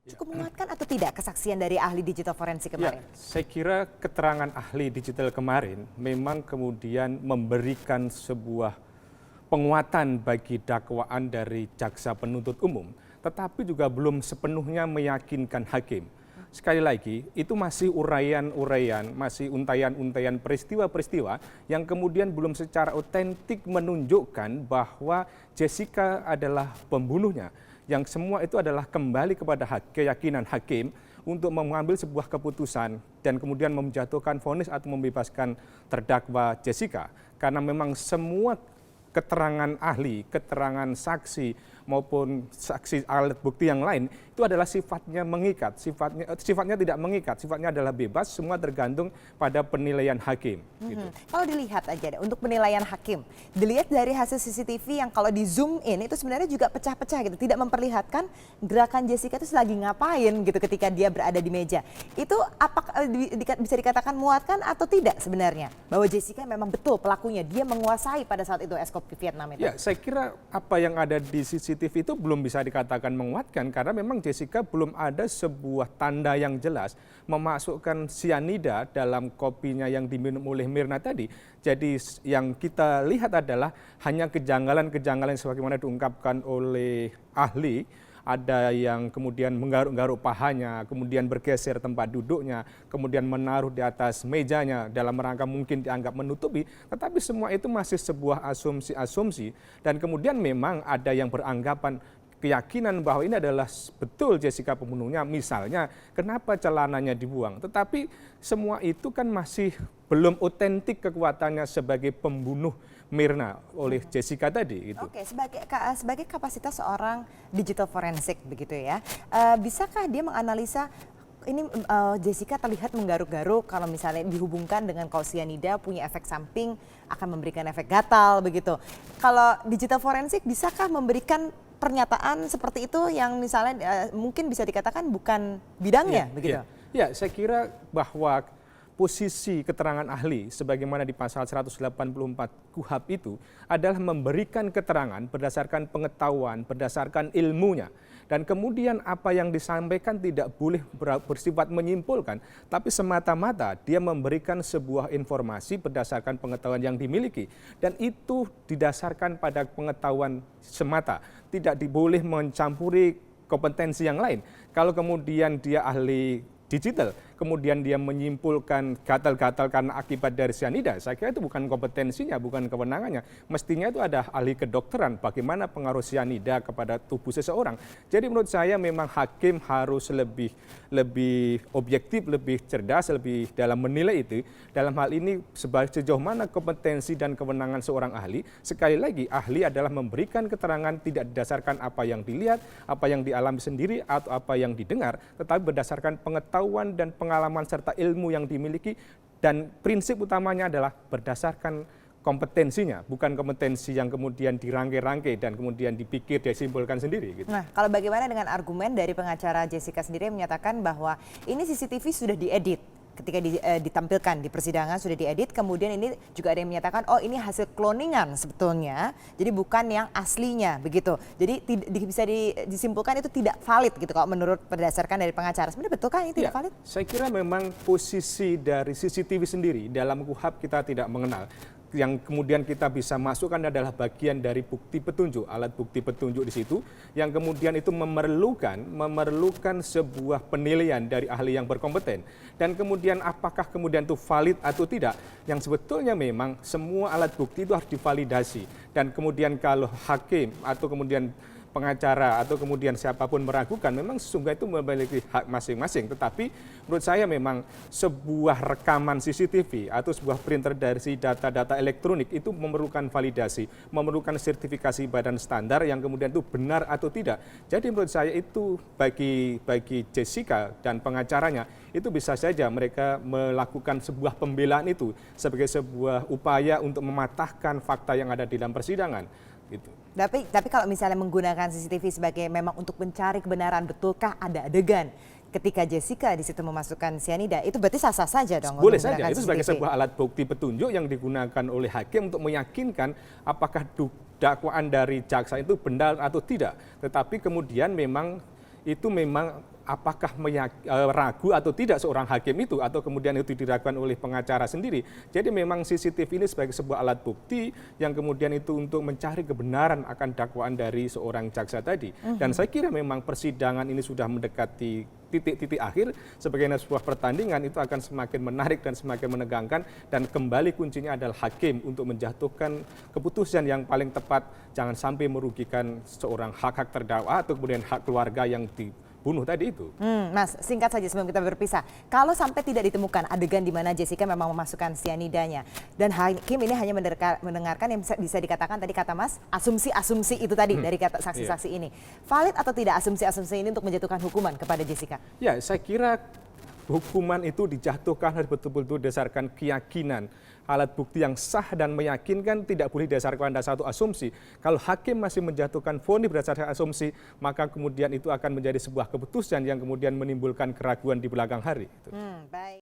cukup menguatkan atau tidak kesaksian dari ahli digital forensik kemarin? Saya kira keterangan ahli digital kemarin memang kemudian memberikan sebuah penguatan bagi dakwaan dari jaksa penuntut umum, tetapi juga belum sepenuhnya meyakinkan hakim. Sekali lagi, itu masih uraian-uraian, masih untayan-untayan peristiwa-peristiwa yang kemudian belum secara otentik menunjukkan bahwa Jessica adalah pembunuhnya. Yang semua itu adalah kembali kepada keyakinan hakim untuk mengambil sebuah keputusan dan kemudian menjatuhkan vonis atau membebaskan terdakwa Jessica. Karena memang semua keterangan ahli, keterangan saksi maupun saksi alat bukti yang lain itu adalah sifatnya mengikat, sifatnya tidak mengikat, sifatnya adalah bebas, semua tergantung pada penilaian hakim. Gitu. Kalau dilihat aja deh, untuk penilaian hakim, dilihat dari hasil CCTV yang kalau di zoom in itu sebenarnya juga pecah-pecah gitu, tidak memperlihatkan gerakan Jessica itu lagi ngapain gitu ketika dia berada di meja. Itu apakah bisa dikatakan muatkan atau tidak sebenarnya? Bahwa Jessica memang betul pelakunya, dia menguasai pada saat itu es kopi Vietnam itu. Ya, saya kira apa yang ada di CCTV itu belum bisa dikatakan menguatkan karena memang Jessica belum ada sebuah tanda yang jelas memasukkan sianida dalam kopinya yang diminum oleh Mirna tadi. Jadi yang kita lihat adalah hanya kejanggalan-kejanggalan sebagaimana diungkapkan oleh ahli. Ada yang kemudian menggaruk-garuk pahanya, kemudian bergeser tempat duduknya, kemudian menaruh di atas mejanya dalam rangka mungkin dianggap menutupi, tetapi semua itu masih sebuah asumsi-asumsi dan kemudian memang ada yang beranggapan keyakinan bahwa ini adalah betul Jessica pembunuhnya, misalnya kenapa celananya dibuang. Tetapi semua itu kan masih belum otentik kekuatannya sebagai pembunuh Mirna oleh Jessica tadi. Gitu. Oke, sebagai kapasitas seorang digital forensik begitu ya, bisakah dia menganalisa ini Jessica terlihat menggaruk-garuk kalau misalnya dihubungkan dengan kalau cyanida punya efek samping akan memberikan efek gatal begitu. Kalau digital forensik bisakah memberikan pernyataan seperti itu yang misalnya mungkin bisa dikatakan bukan bidangnya begitu? Ya, saya kira bahwa posisi keterangan ahli sebagaimana di pasal 184 KUHP itu adalah memberikan keterangan berdasarkan pengetahuan, berdasarkan ilmunya. Dan kemudian apa yang disampaikan tidak boleh bersifat menyimpulkan, tapi semata-mata dia memberikan sebuah informasi berdasarkan pengetahuan yang dimiliki. Dan itu didasarkan pada pengetahuan semata, tidak boleh mencampuri kompetensi yang lain. Kalau kemudian dia ahli digital, kemudian dia menyimpulkan gatal-gatal karena akibat dari cyanida, saya kira itu bukan kompetensinya, bukan kewenangannya. Mestinya itu ada ahli kedokteran, bagaimana pengaruh cyanida kepada tubuh seseorang. Jadi menurut saya memang hakim harus lebih objektif, lebih cerdas, lebih dalam menilai itu. Dalam hal ini sejauh mana kompetensi dan kewenangan seorang ahli, sekali lagi ahli adalah memberikan keterangan tidak didasarkan apa yang dilihat, apa yang dialami sendiri, atau apa yang didengar, tetapi berdasarkan pengetahuan dan pengalaman serta ilmu yang dimiliki, dan prinsip utamanya adalah berdasarkan kompetensinya, bukan kompetensi yang kemudian dirangkai-rangkai dan kemudian dipikir, disimpulkan sendiri. Gitu. Nah, kalau bagaimana dengan argumen dari pengacara Jessica sendiri yang menyatakan bahwa ini CCTV sudah diedit ketika ditampilkan di persidangan sudah diedit, kemudian ini juga ada yang menyatakan oh ini hasil cloningan sebetulnya, jadi bukan yang aslinya begitu. Jadi bisa disimpulkan itu tidak valid gitu kalau menurut berdasarkan dari pengacara. Sebenarnya betul kan ini tidak valid? Saya kira memang posisi dari CCTV sendiri dalam KUHP kita tidak mengenal. Yang kemudian kita bisa masukkan adalah bagian dari bukti petunjuk, alat bukti petunjuk di situ, yang kemudian itu memerlukan sebuah penilaian dari ahli yang berkompeten. Dan kemudian apakah kemudian itu valid atau tidak, yang sebetulnya memang semua alat bukti itu harus divalidasi. Dan kemudian kalau hakim atau kemudian pengacara atau kemudian siapapun meragukan, memang sesungguhnya itu memiliki hak masing-masing. Tetapi menurut saya memang sebuah rekaman CCTV atau sebuah printer dari data-data elektronik itu memerlukan validasi, memerlukan sertifikasi badan standar yang kemudian itu benar atau tidak. Jadi menurut saya itu bagi Jessica dan pengacaranya itu bisa saja mereka melakukan sebuah pembelaan itu sebagai sebuah upaya untuk mematahkan fakta yang ada di dalam persidangan. Gitu. Tapi kalau misalnya menggunakan CCTV sebagai memang untuk mencari kebenaran, betulkah ada adegan ketika Jessica di situ memasukkan cyanida, itu berarti sah-sah saja dong? Boleh saja, itu sebagai sebuah alat bukti petunjuk yang digunakan oleh hakim untuk meyakinkan apakah dakwaan dari jaksa itu benar atau tidak. Tetapi kemudian memang itu memang apakah ragu atau tidak seorang hakim itu, atau kemudian itu diragukan oleh pengacara sendiri. Jadi memang CCTV ini sebagai sebuah alat bukti yang kemudian itu untuk mencari kebenaran akan dakwaan dari seorang jaksa tadi. Dan saya kira memang persidangan ini sudah mendekati titik-titik akhir, sebagai sebuah pertandingan itu akan semakin menarik dan semakin menegangkan, dan kembali kuncinya adalah hakim untuk menjatuhkan keputusan yang paling tepat, jangan sampai merugikan seorang hak-hak terdakwa atau kemudian hak keluarga yang dibunuh tadi itu. Mas, singkat saja sebelum kita berpisah. Kalau sampai tidak ditemukan adegan di mana Jessica memang memasukkan cyanidanya, dan hakim ini hanya mendengarkan yang bisa dikatakan tadi kata Mas, asumsi-asumsi itu tadi dari kata saksi-saksi ini. Valid atau tidak asumsi-asumsi ini untuk menjatuhkan hukuman kepada Jessica? Ya, saya kira hukuman itu dijatuhkan harus betul-betul berdasarkan keyakinan, alat bukti yang sah dan meyakinkan, tidak boleh didasarkan pada satu asumsi. Kalau hakim masih menjatuhkan vonis berdasarkan asumsi, maka kemudian itu akan menjadi sebuah keputusan yang kemudian menimbulkan keraguan di belakang hari. Baik.